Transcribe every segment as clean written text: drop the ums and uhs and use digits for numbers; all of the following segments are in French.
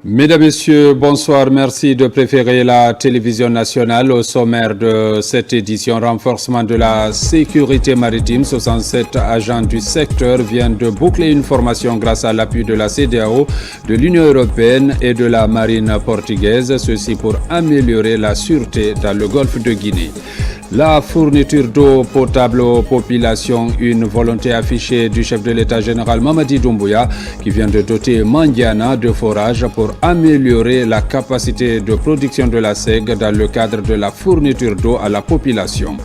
Mesdames, Messieurs, bonsoir. Merci de préférer la télévision nationale. Au sommaire de cette édition, renforcement de la sécurité maritime. 67 agents du secteur viennent de boucler une formation grâce à l'appui de la CEDEAO, de l'Union européenne et de la marine portugaise. Ceci pour améliorer la sûreté dans le golfe de Guinée. La fourniture d'eau potable aux populations, une volonté affichée du chef de l'État général Mamadi Doumbouya qui vient de doter Mandiana de forages pour améliorer la capacité de production de la SEG dans le cadre de la fourniture d'eau à la population.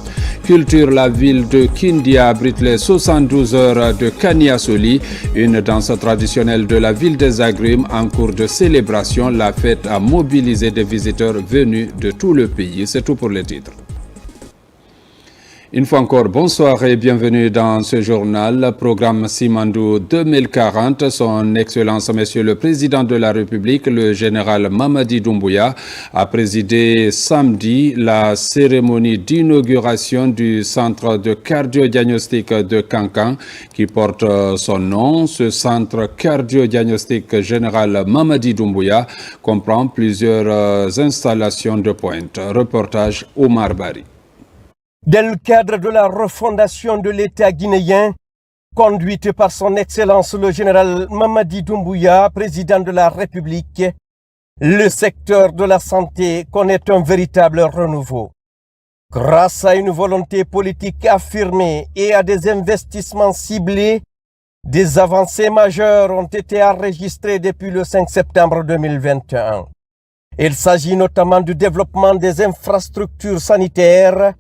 Culture, la ville de Kindia abrite les 72 heures de Kaniasoli, une danse traditionnelle de la ville des Agrumes en cours de célébration. La fête a mobilisé des visiteurs venus de tout le pays. C'est tout pour les titres. Une fois encore, bonsoir et bienvenue dans ce journal. Programme Simandou 2040, son Excellence Monsieur le Président de la République, le général Mamadi Doumbouya, a présidé samedi la cérémonie d'inauguration du centre de cardio-diagnostic de Kankan qui porte son nom. Ce centre cardio-diagnostic général Mamadi Doumbouya comprend plusieurs installations de pointe. Reportage Omar Bari. Dans le cadre de la refondation de l'État guinéen, conduite par son Excellence le général Mamadi Doumbouya, président de la République, le secteur de la santé connaît un véritable renouveau. Grâce à une volonté politique affirmée et à des investissements ciblés, des avancées majeures ont été enregistrées depuis le 5 septembre 2021. Il s'agit notamment du développement des infrastructures sanitaires,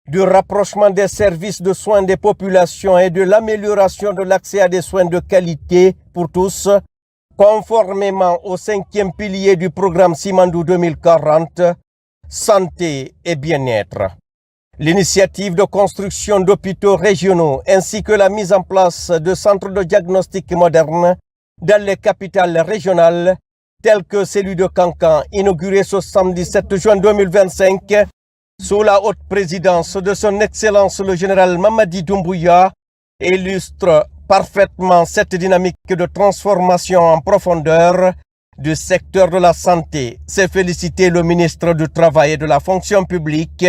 du rapprochement des services de soins des populations et de l'amélioration de l'accès à des soins de qualité pour tous, conformément au 5e pilier du programme Simandou 2040, santé et bien-être. L'initiative de construction d'hôpitaux régionaux ainsi que la mise en place de centres de diagnostic modernes dans les capitales régionales, telles que celui de Kankan, inauguré ce samedi 7 juin 2025, sous la haute présidence de son Excellence le général Mamadi Doumbouya, illustre parfaitement cette dynamique de transformation en profondeur du secteur de la santé. C'est féliciter le ministre du Travail et de la Fonction publique,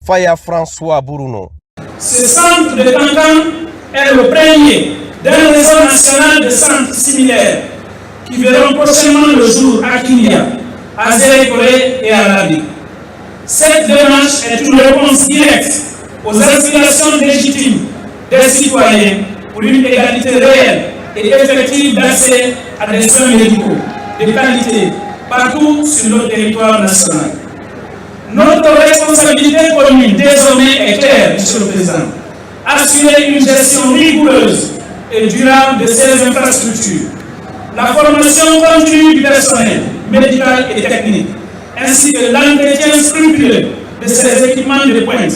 Faya François Bourouno. Ce centre de Kankan est le premier d'un réseau national de centres similaires qui verront prochainement le jour à Kinya, à Zérékoré et à Labi. Cette démarche est une réponse directe aux aspirations légitimes des citoyens pour une égalité réelle et effective d'accès à des soins médicaux de qualité partout sur notre territoire national. Notre responsabilité commune désormais est claire, Monsieur le Président. Assurer une gestion rigoureuse et durable de ces infrastructures, la formation continue du personnel médical et technique, ainsi que l'entretien scrupuleux de ces équipements de pointe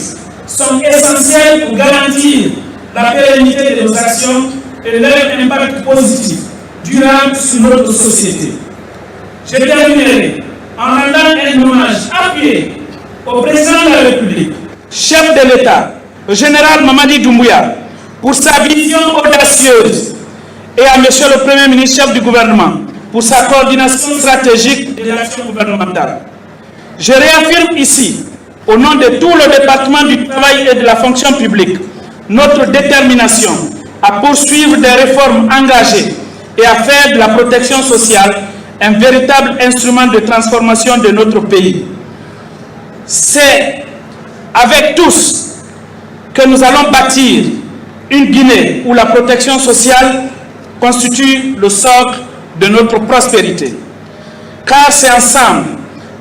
sont essentiels pour garantir la pérennité de nos actions et leur impact positif, durable sur notre société. Je terminerai en rendant un hommage appuyé au président de la République, chef de l'État, le général Mamadi Doumbouya, pour sa vision audacieuse, et à monsieur le Premier ministre, chef du gouvernement, pour sa coordination stratégique de l'action gouvernementale. Je réaffirme ici, au nom de tout le département du travail et de la fonction publique, notre détermination à poursuivre des réformes engagées et à faire de la protection sociale un véritable instrument de transformation de notre pays. C'est avec tous que nous allons bâtir une Guinée où la protection sociale constitue le socle de notre prospérité. Car c'est ensemble,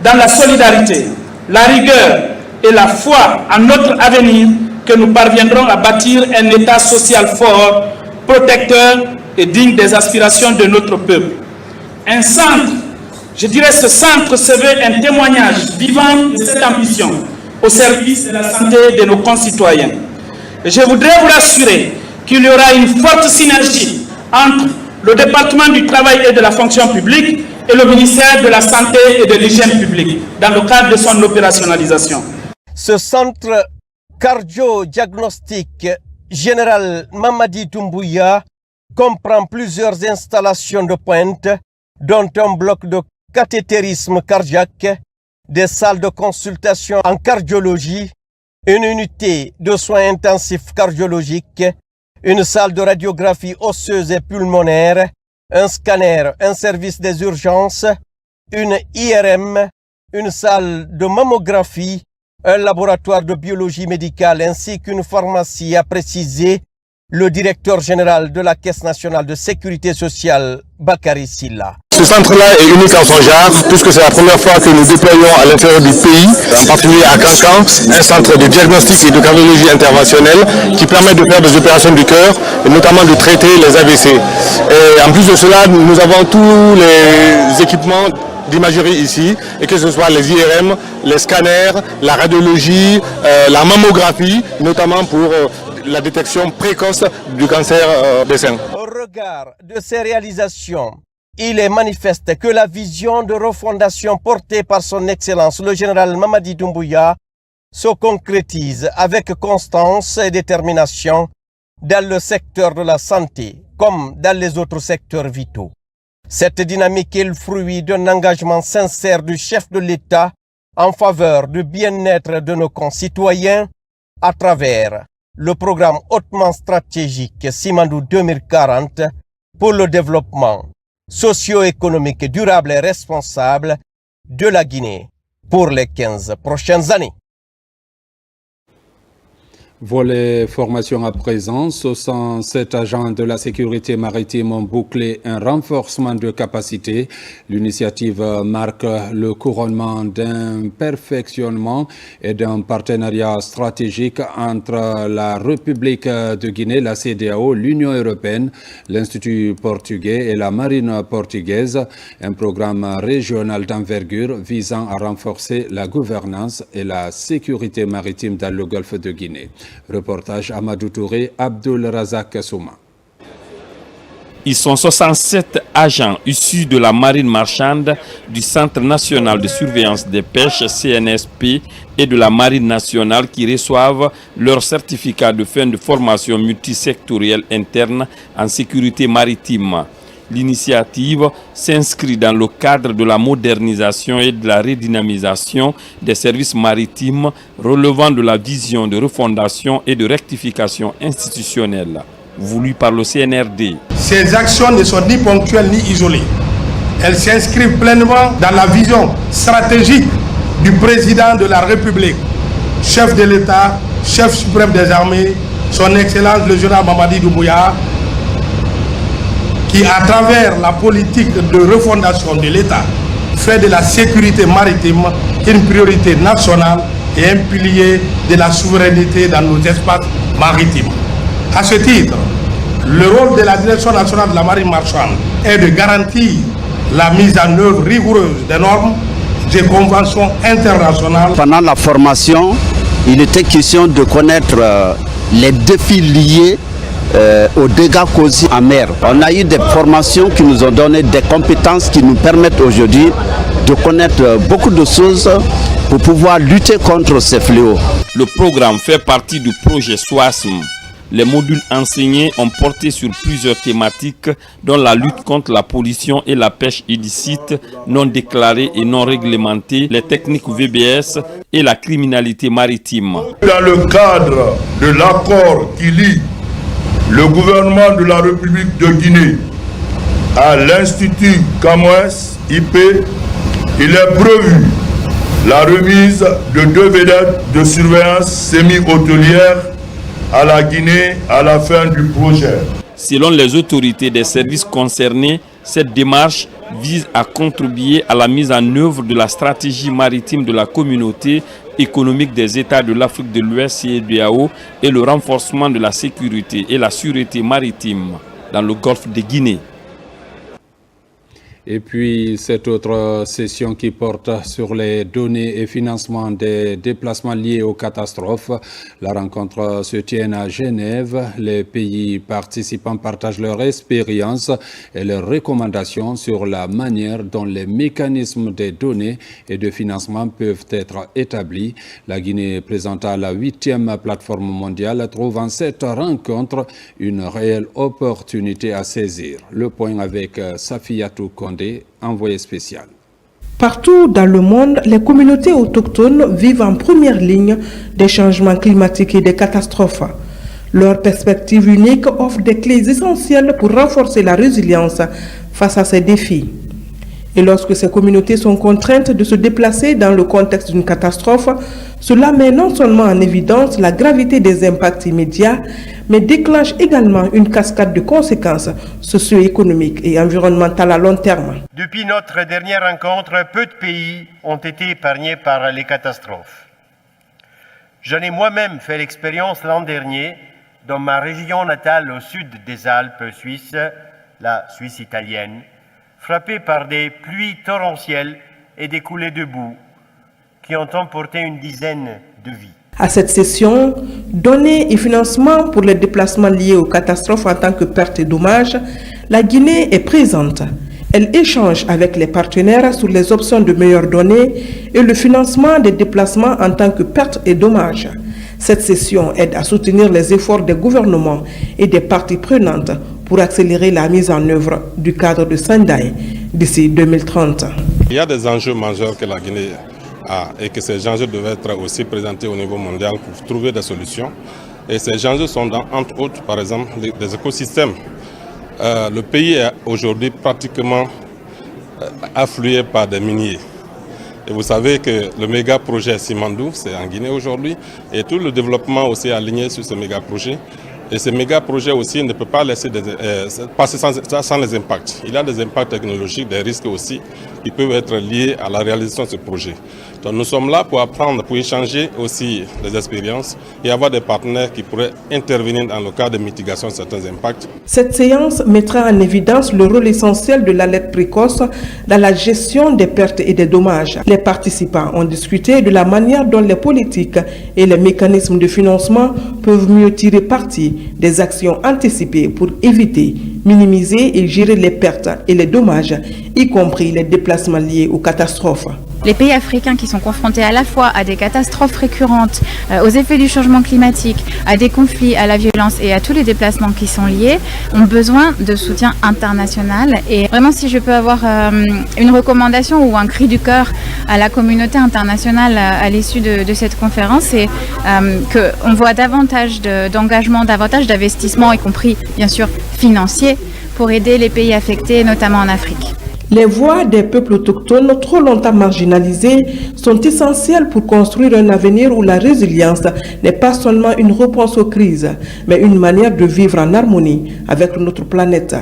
dans la solidarité, la rigueur et la foi en notre avenir que nous parviendrons à bâtir un État social fort, protecteur et digne des aspirations de notre peuple. Un centre, je dirais ce centre se veut un témoignage vivant de cette ambition au service de la santé de nos concitoyens. Et je voudrais vous rassurer qu'il y aura une forte synergie entre le département du travail et de la fonction publique et le ministère de la Santé et de l'Hygiène publique dans le cadre de son opérationnalisation. Ce centre cardio-diagnostic général Mamadi Doumbouya comprend plusieurs installations de pointe, dont un bloc de cathétérisme cardiaque, des salles de consultation en cardiologie, une unité de soins intensifs cardiologiques, une salle de radiographie osseuse et pulmonaire, un scanner, un service des urgences, une IRM, une salle de mammographie, un laboratoire de biologie médicale ainsi qu'une pharmacie, a précisé le directeur général de la Caisse nationale de sécurité sociale, Bakary Silla. Ce centre-là est unique en son genre, puisque c'est la première fois que nous déployons à l'intérieur du pays, en particulier à Kankan, un centre de diagnostic et de cardiologie interventionnelle qui permet de faire des opérations du cœur, et notamment de traiter les AVC. Et en plus de cela, nous avons tous les équipements d'imagerie ici, et que ce soit les IRM, les scanners, la radiologie, la mammographie, notamment pour la détection précoce du cancer des seins. Au regard de ces réalisations, il est manifeste que la vision de refondation portée par son Excellence le général Mamadi Doumbouya se concrétise avec constance et détermination dans le secteur de la santé comme dans les autres secteurs vitaux. Cette dynamique est le fruit d'un engagement sincère du chef de l'État en faveur du bien-être de nos concitoyens à travers le programme hautement stratégique Simandou 2040 pour le développement socio-économique durable et responsable de la Guinée pour les 15 prochaines années. Volet formation à présent, 67 agents de la sécurité maritime ont bouclé un renforcement de capacité. L'initiative marque le couronnement d'un perfectionnement et d'un partenariat stratégique entre la République de Guinée, la CEDEAO, l'Union européenne, l'Institut portugais et la marine portugaise. Un programme régional d'envergure visant à renforcer la gouvernance et la sécurité maritime dans le golfe de Guinée. Reportage Amadou Touré, Abdul Razak Souma. Ils sont 67 agents issus de la marine marchande, du Centre national de surveillance des pêches CNSP et de la marine nationale qui reçoivent leur certificat de fin de formation multisectorielle interne en sécurité maritime. L'initiative s'inscrit dans le cadre de la modernisation et de la redynamisation des services maritimes relevant de la vision de refondation et de rectification institutionnelle voulue par le CNRD. Ces actions ne sont ni ponctuelles ni isolées. Elles s'inscrivent pleinement dans la vision stratégique du président de la République, chef de l'État, chef suprême des armées, son Excellence le général Mamadi Doumbouya, qui, à travers la politique de refondation de l'État, fait de la sécurité maritime une priorité nationale et un pilier de la souveraineté dans nos espaces maritimes. À ce titre, le rôle de la Direction nationale de la marine marchande est de garantir la mise en œuvre rigoureuse des normes, des conventions internationales. Pendant la formation, il était question de connaître les défis liés aux dégâts causés en mer. On a eu des formations qui nous ont donné des compétences qui nous permettent aujourd'hui de connaître beaucoup de choses pour pouvoir lutter contre ces fléaux. Le programme fait partie du projet SOASM. Les modules enseignés ont porté sur plusieurs thématiques dont la lutte contre la pollution et la pêche illicite, non déclarée et non réglementée, les techniques VBS et la criminalité maritime. Dans le cadre de l'accord qui lie le gouvernement de la République de Guinée à l'Institut Camoès IP, il est prévu la remise de 2 vedettes de surveillance semi-hôtelière à la Guinée à la fin du projet. Selon les autorités des services concernés, cette démarche vise à contribuer à la mise en œuvre de la stratégie maritime de la communauté économique des États de l'Afrique de l'Ouest CEDEAO et le renforcement de la sécurité et la sûreté maritime dans le golfe de Guinée. Et puis, cette autre session qui porte sur les données et financement des déplacements liés aux catastrophes. La rencontre se tient à Genève. Les pays participants partagent leur expérience et leurs recommandations sur la manière dont les mécanismes des données et de financement peuvent être établis. La Guinée, présente à la 8e plateforme mondiale, trouve en cette rencontre une réelle opportunité à saisir. Le point avec Safiatou Kondé, envoyé spécial. Partout dans le monde, les communautés autochtones vivent en première ligne des changements climatiques et des catastrophes. Leur perspective unique offre des clés essentielles pour renforcer la résilience face à ces défis. Et lorsque ces communautés sont contraintes de se déplacer dans le contexte d'une catastrophe, cela met non seulement en évidence la gravité des impacts immédiats, mais déclenche également une cascade de conséquences socio-économiques et environnementales à long terme. Depuis notre dernière rencontre, peu de pays ont été épargnés par les catastrophes. J'en ai moi-même fait l'expérience l'an dernier dans ma région natale au sud des Alpes suisses, la Suisse italienne, frappée par des pluies torrentielles et des coulées de boue qui ont emporté une dizaine de vies. À cette session, données et financement pour les déplacements liés aux catastrophes en tant que pertes et dommages, la Guinée est présente. Elle échange avec les partenaires sur les options de meilleures données et le financement des déplacements en tant que pertes et dommages. Cette session aide à soutenir les efforts des gouvernements et des parties prenantes pour accélérer la mise en œuvre du cadre de Sendai d'ici 2030. Il y a des enjeux majeurs que la Guinée a et que ces enjeux devaient être aussi présentés au niveau mondial pour trouver des solutions. Et ces enjeux sont entre autres, par exemple, des écosystèmes. Le pays est aujourd'hui pratiquement afflué par des miniers. Et vous savez que le méga projet Simandou, c'est en Guinée aujourd'hui, et tout le développement aussi est aligné sur ce méga projet. Et ce méga projet aussi ne peut pas laisser passer sans les impacts. Il y a des impacts technologiques, des risques aussi qui peuvent être liés à la réalisation de ce projet. Donc nous sommes là pour apprendre, pour échanger aussi des expériences et avoir des partenaires qui pourraient intervenir dans le cadre de mitigation de certains impacts. Cette séance mettra en évidence le rôle essentiel de l'alerte précoce dans la gestion des pertes et des dommages. Les participants ont discuté de la manière dont les politiques et les mécanismes de financement peuvent mieux tirer parti des actions anticipées pour éviter, minimiser et gérer les pertes et les dommages, y compris les déplacements liés aux catastrophes. Les pays africains qui sont confrontés à la fois à des catastrophes récurrentes, aux effets du changement climatique, à des conflits, à la violence et à tous les déplacements qui sont liés, ont besoin de soutien international. Et vraiment, si je peux avoir une recommandation ou un cri du cœur à la communauté internationale à l'issue de cette conférence, c'est qu'on voit davantage d'engagement, davantage d'investissement, y compris bien sûr financiers, pour aider les pays affectés, notamment en Afrique. Les voix des peuples autochtones trop longtemps marginalisés sont essentielles pour construire un avenir où la résilience n'est pas seulement une réponse aux crises, mais une manière de vivre en harmonie avec notre planète.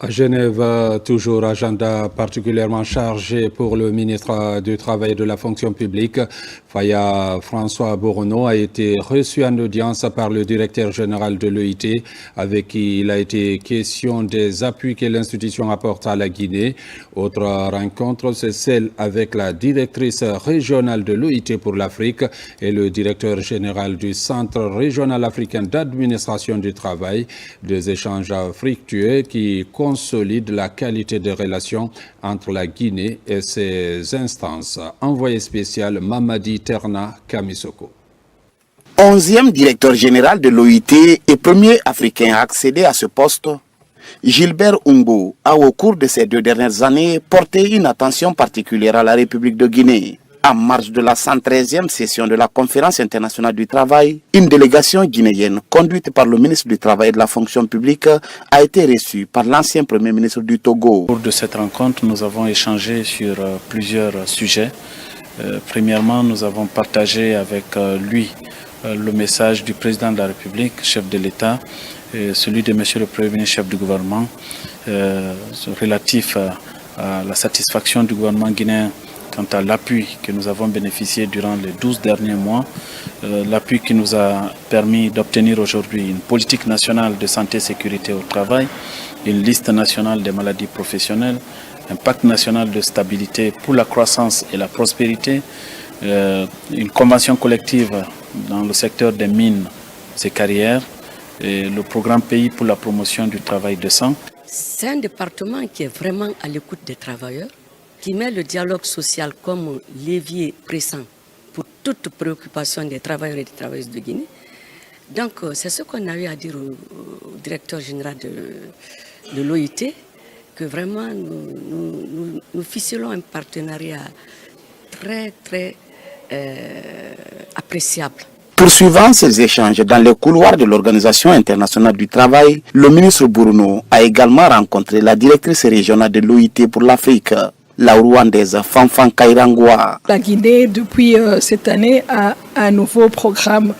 À Genève, toujours agenda particulièrement chargé pour le ministre du Travail et de la Fonction publique. Faya François Borono a été reçu en audience par le directeur général de l'OIT, avec qui il a été question des appuis que l'institution apporte à la Guinée. Autre rencontre, c'est celle avec la directrice régionale de l'OIT pour l'Afrique et le directeur général du Centre régional africain d'administration du travail. Des échanges fructueux qui consolide la qualité des relations entre la Guinée et ses instances. Envoyé spécial Mamadi Terna Kamisoko. 11e directeur général de l'OIT et premier Africain à accéder à ce poste, Gilbert Oumbo a au cours de ces 2 dernières années porté une attention particulière à la République de Guinée. En marge de la 113e session de la Conférence internationale du travail, une délégation guinéenne conduite par le ministre du Travail et de la Fonction publique a été reçue par l'ancien Premier ministre du Togo. Au cours de cette rencontre, nous avons échangé sur plusieurs sujets. Premièrement, nous avons partagé avec lui le message du président de la République, chef de l'État, et celui de monsieur le Premier ministre, chef du gouvernement, relatif à la satisfaction du gouvernement guinéen quant à l'appui que nous avons bénéficié durant les 12 derniers mois, l'appui qui nous a permis d'obtenir aujourd'hui une politique nationale de santé et sécurité au travail, une liste nationale des maladies professionnelles, un pacte national de stabilité pour la croissance et la prospérité, une convention collective dans le secteur des mines et carrières, et le programme Pays pour la promotion du travail décent. C'est un département qui est vraiment à l'écoute des travailleurs, qui met le dialogue social comme levier pressant pour toute préoccupation des travailleurs et des travailleuses de Guinée. Donc c'est ce qu'on a eu à dire au directeur général de l'OIT, que vraiment nous ficelons un partenariat très appréciable. Poursuivant ces échanges dans les couloirs de l'Organisation internationale du travail, le ministre Bruno a également rencontré la directrice régionale de l'OIT pour l'Afrique, la rwandaise Fanfan Kairangwa. La Guinée, depuis cette année, a un nouveau programme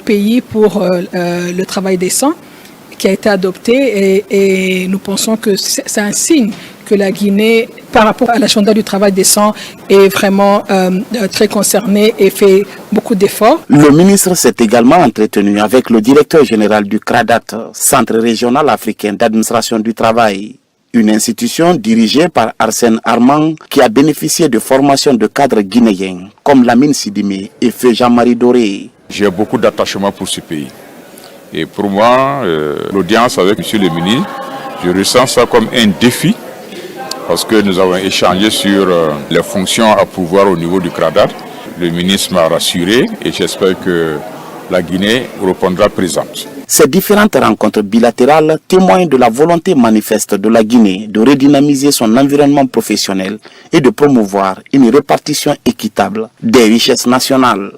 pays pour le travail décent qui a été adopté et nous pensons que c'est un signe que la Guinée, par rapport à l'agenda du travail décent, est vraiment très concernée et fait beaucoup d'efforts. Le ministre s'est également entretenu avec le directeur général du CRADAT, Centre régional africain d'administration du travail, une institution dirigée par Arsène Armand qui a bénéficié de formations de cadres guinéens comme Lamine Sidimé et Feu Jean-Marie Doré. J'ai beaucoup d'attachement pour ce pays. Et pour moi, l'audience avec M. le ministre, je ressens ça comme un défi parce que nous avons échangé sur les fonctions à pouvoir au niveau du CRADAT. Le ministre m'a rassuré et j'espère que la Guinée répondra présente. Ces différentes rencontres bilatérales témoignent de la volonté manifeste de la Guinée de redynamiser son environnement professionnel et de promouvoir une répartition équitable des richesses nationales.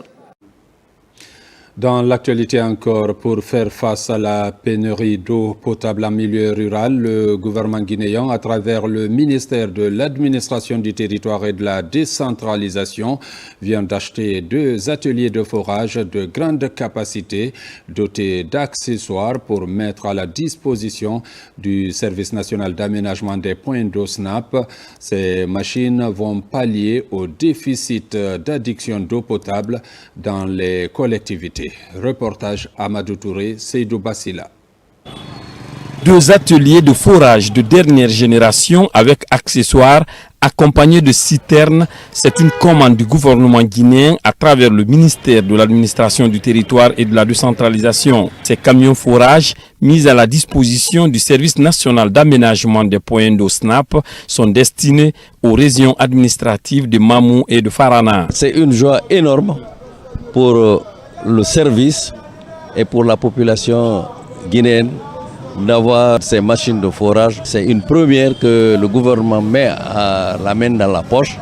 Dans l'actualité encore, pour faire face à la pénurie d'eau potable en milieu rural, le gouvernement guinéen, à travers le ministère de l'Administration du territoire et de la décentralisation, vient d'acheter 2 ateliers de forage de grande capacité dotés d'accessoires pour mettre à la disposition du Service national d'aménagement des points d'eau SNAP. Ces machines vont pallier au déficit d'addiction d'eau potable dans les collectivités. Reportage Amadou Touré, Seydou Bassila. 2 ateliers de forage de dernière génération avec accessoires accompagnés de citernes. C'est une commande du gouvernement guinéen à travers le ministère de l'Administration du territoire et de la décentralisation. Ces camions forage mis à la disposition du Service national d'aménagement des points d'eau SNAP sont destinés aux régions administratives de Mamou et de Farana. C'est une joie énorme pour le service et pour la population guinéenne d'avoir ces machines de forage. C'est une première que le gouvernement met la main dans la poche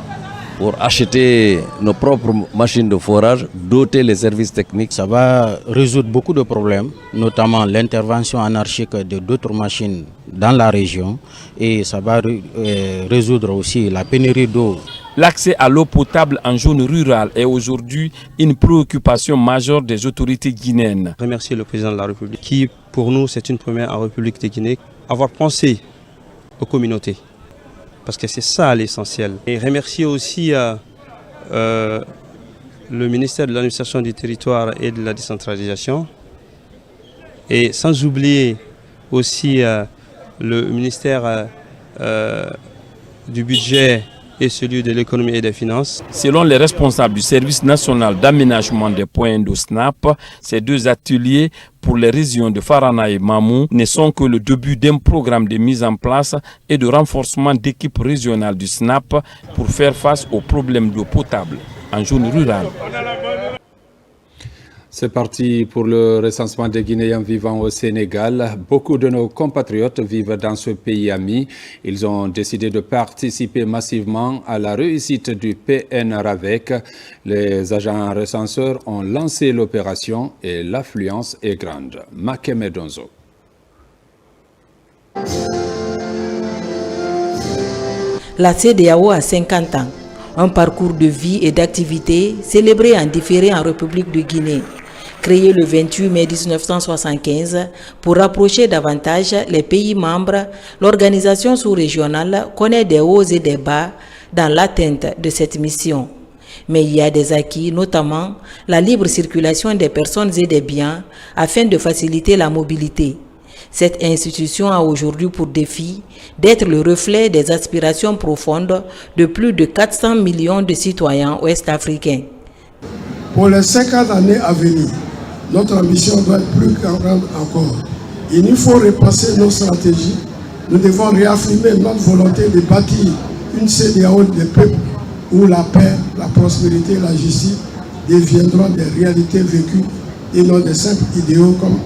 pour acheter nos propres machines de forage, doter les services techniques. Ça va résoudre beaucoup de problèmes, notamment l'intervention anarchique de d'autres machines dans la région, et ça va résoudre aussi la pénurie d'eau. L'accès à l'eau potable en zone rurale est aujourd'hui une préoccupation majeure des autorités guinéennes. Remercier le président de la République qui, pour nous, c'est une première en République de Guinée, avoir pensé aux communautés, parce que c'est ça l'essentiel. Et remercier aussi le ministère de l'Administration du territoire et de la décentralisation, et sans oublier aussi le ministère du budget et celui de l'économie et des finances. Selon les responsables du Service national d'aménagement des points d'eau SNAP, ces 2 ateliers pour les régions de Farana et Mamou ne sont que le début d'un programme de mise en place et de renforcement d'équipes régionales du SNAP pour faire face aux problèmes d'eau potable en zone rurale. C'est parti pour le recensement des Guinéens vivant au Sénégal. Beaucoup de nos compatriotes vivent dans ce pays ami. Ils ont décidé de participer massivement à la réussite du PNRAVEC. Les agents recenseurs ont lancé l'opération et l'affluence est grande. Makeme Donzo. La CEDEAO a 50 ans. Un parcours de vie et d'activité célébré en différé en République de Guinée. Créé le 28 mai 1975 pour rapprocher davantage les pays membres, l'organisation sous-régionale connaît des hauts et des bas, dans l'atteinte de cette mission. Mais il y a des acquis, notamment la libre circulation des personnes et des biens, afin de faciliter la mobilité. Cette institution a aujourd'hui pour défi d'être le reflet des aspirations profondes de plus de 400 millions de citoyens ouest-africains. Pour les 50 années à venir, notre ambition doit être plus grande encore. Il nous faut repenser nos stratégies. Nous devons réaffirmer notre volonté de bâtir une CEDEAO des peuples où la paix, la prospérité et la justice deviendront des réalités vécues et non des simples idéaux comme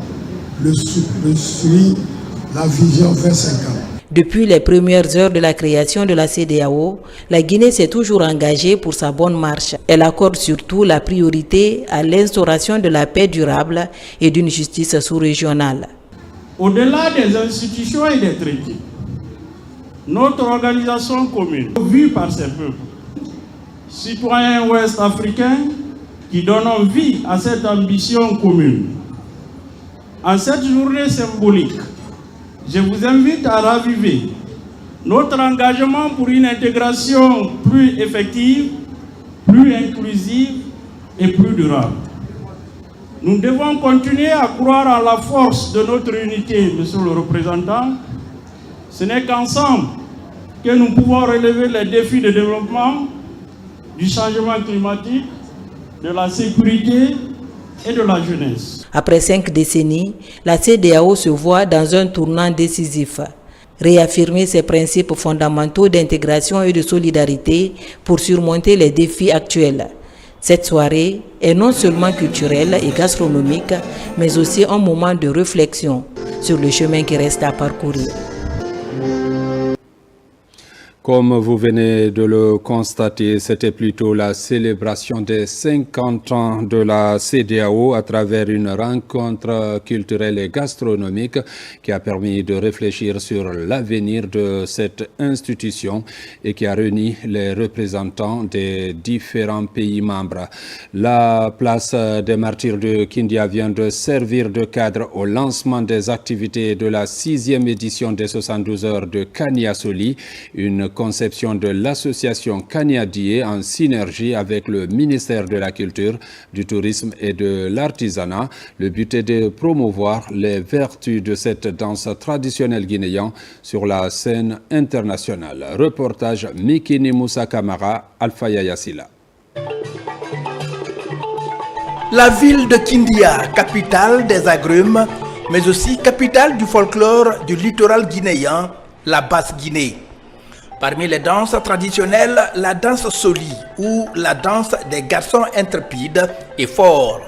le souligne la vision 25 ans. Depuis les premières heures de la création de la CEDEAO, la Guinée s'est toujours engagée pour sa bonne marche. Elle accorde surtout la priorité à l'instauration de la paix durable et d'une justice sous-régionale. Au-delà des institutions et des traités, notre organisation commune, vue par ces peuples, citoyens ouest-africains qui donnent vie à cette ambition commune. En cette journée symbolique, je vous invite à raviver notre engagement pour une intégration plus effective, plus inclusive et plus durable. Nous devons continuer à croire en la force de notre unité, monsieur le représentant. Ce n'est qu'ensemble que nous pouvons relever les défis de développement, du changement climatique, de la sécurité et de la jeunesse. Après 5 décennies, la CEDEAO se voit dans un tournant décisif. Réaffirmer ses principes fondamentaux d'intégration et de solidarité pour surmonter les défis actuels. Cette soirée est non seulement culturelle et gastronomique, mais aussi un moment de réflexion sur le chemin qui reste à parcourir. Comme vous venez de le constater, c'était plutôt la célébration des 50 ans de la CEDEAO à travers une rencontre culturelle et gastronomique qui a permis de réfléchir sur l'avenir de cette institution et qui a réuni les représentants des différents pays membres. La place des martyrs de Kindia vient de servir de cadre au lancement des activités de la 6e édition des 72 heures de Kaniasoli, une conception de l'association Kaniadié en synergie avec le ministère de la Culture, du Tourisme et de l'Artisanat. Le but est de promouvoir les vertus de cette danse traditionnelle guinéenne sur la scène internationale. Reportage Mikini Moussa Kamara, Alpha Yassila. La ville de Kindia, capitale des agrumes, mais aussi capitale du folklore du littoral guinéen, la Basse-Guinée. Parmi les danses traditionnelles, la danse soli ou la danse des garçons intrépides est forte.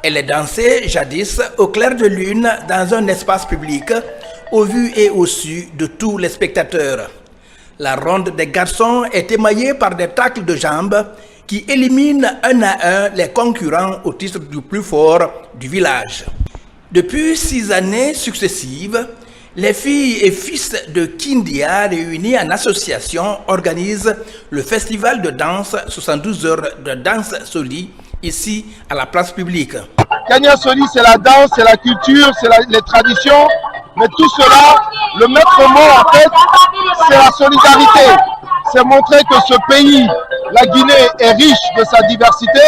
Elle est dansée jadis au clair de lune dans un espace public, au vu et au su de tous les spectateurs. La ronde des garçons est émaillée par des tacles de jambes qui éliminent un à un les concurrents au titre du plus fort du village. Depuis 6 années successives, les filles et fils de Kindia réunis en association organisent le festival de danse 72 heures de danse soli ici à la place publique. Kaniasoli, c'est la danse, c'est la culture, c'est les traditions, mais tout cela, le maître mot en fait, c'est la solidarité. C'est montrer que ce pays, la Guinée, est riche de sa diversité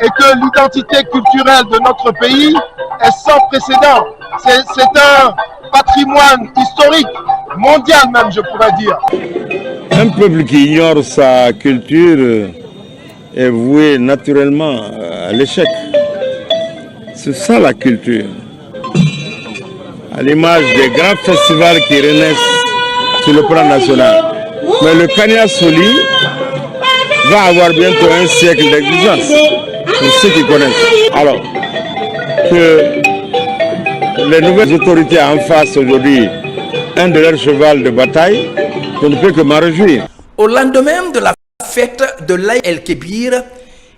et que l'identité culturelle de notre pays est sans précédent. C'est un patrimoine historique, mondial même, je pourrais dire. Un peuple qui ignore sa culture est voué naturellement à l'échec. C'est ça la culture. À l'image des grands festivals qui renaissent sur le plan national. Mais le Kaniasoli va avoir bientôt un siècle d'existence, pour ceux qui connaissent. Alors, que les nouvelles autorités en face aujourd'hui, un de leurs chevals de bataille, je ne peux que m'en réjouir. Au lendemain de la fête de l'Aïd el-Kébir,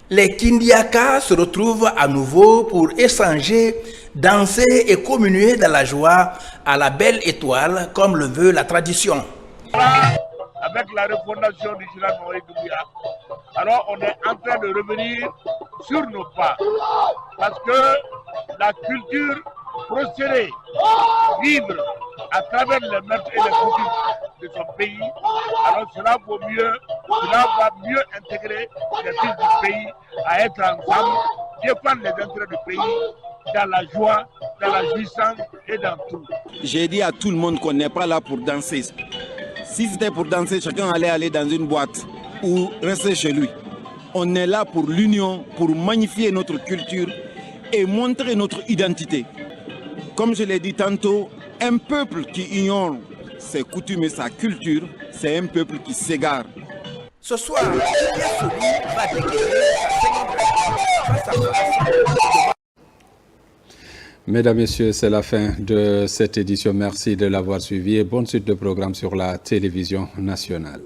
les Kindiakas se retrouvent à nouveau pour échanger, danser et communier dans la joie à la belle étoile, comme le veut la tradition. Avec la refondation du général Maurice Doumbouya, alors on est en train de revenir sur nos pas. Parce que la culture prospérer, vivre à travers les mœurs et les coutumes, de son pays, alors cela va mieux intégrer les fils du pays à être ensemble, défendre les intérêts du pays dans la joie, dans la jouissance et dans tout. J'ai dit à tout le monde qu'on n'est pas là pour danser. Si c'était pour danser, chacun allait aller dans une boîte ou rester chez lui. On est là pour l'union, pour magnifier notre culture et montrer notre identité. Comme je l'ai dit tantôt, un peuple qui ignore ses coutumes et sa culture, c'est un peuple qui s'égare. Ce soir, va déclarer sa seconde face. Mesdames, Messieurs, c'est la fin de cette édition. Merci de l'avoir suivi et bonne suite de programme sur la télévision nationale.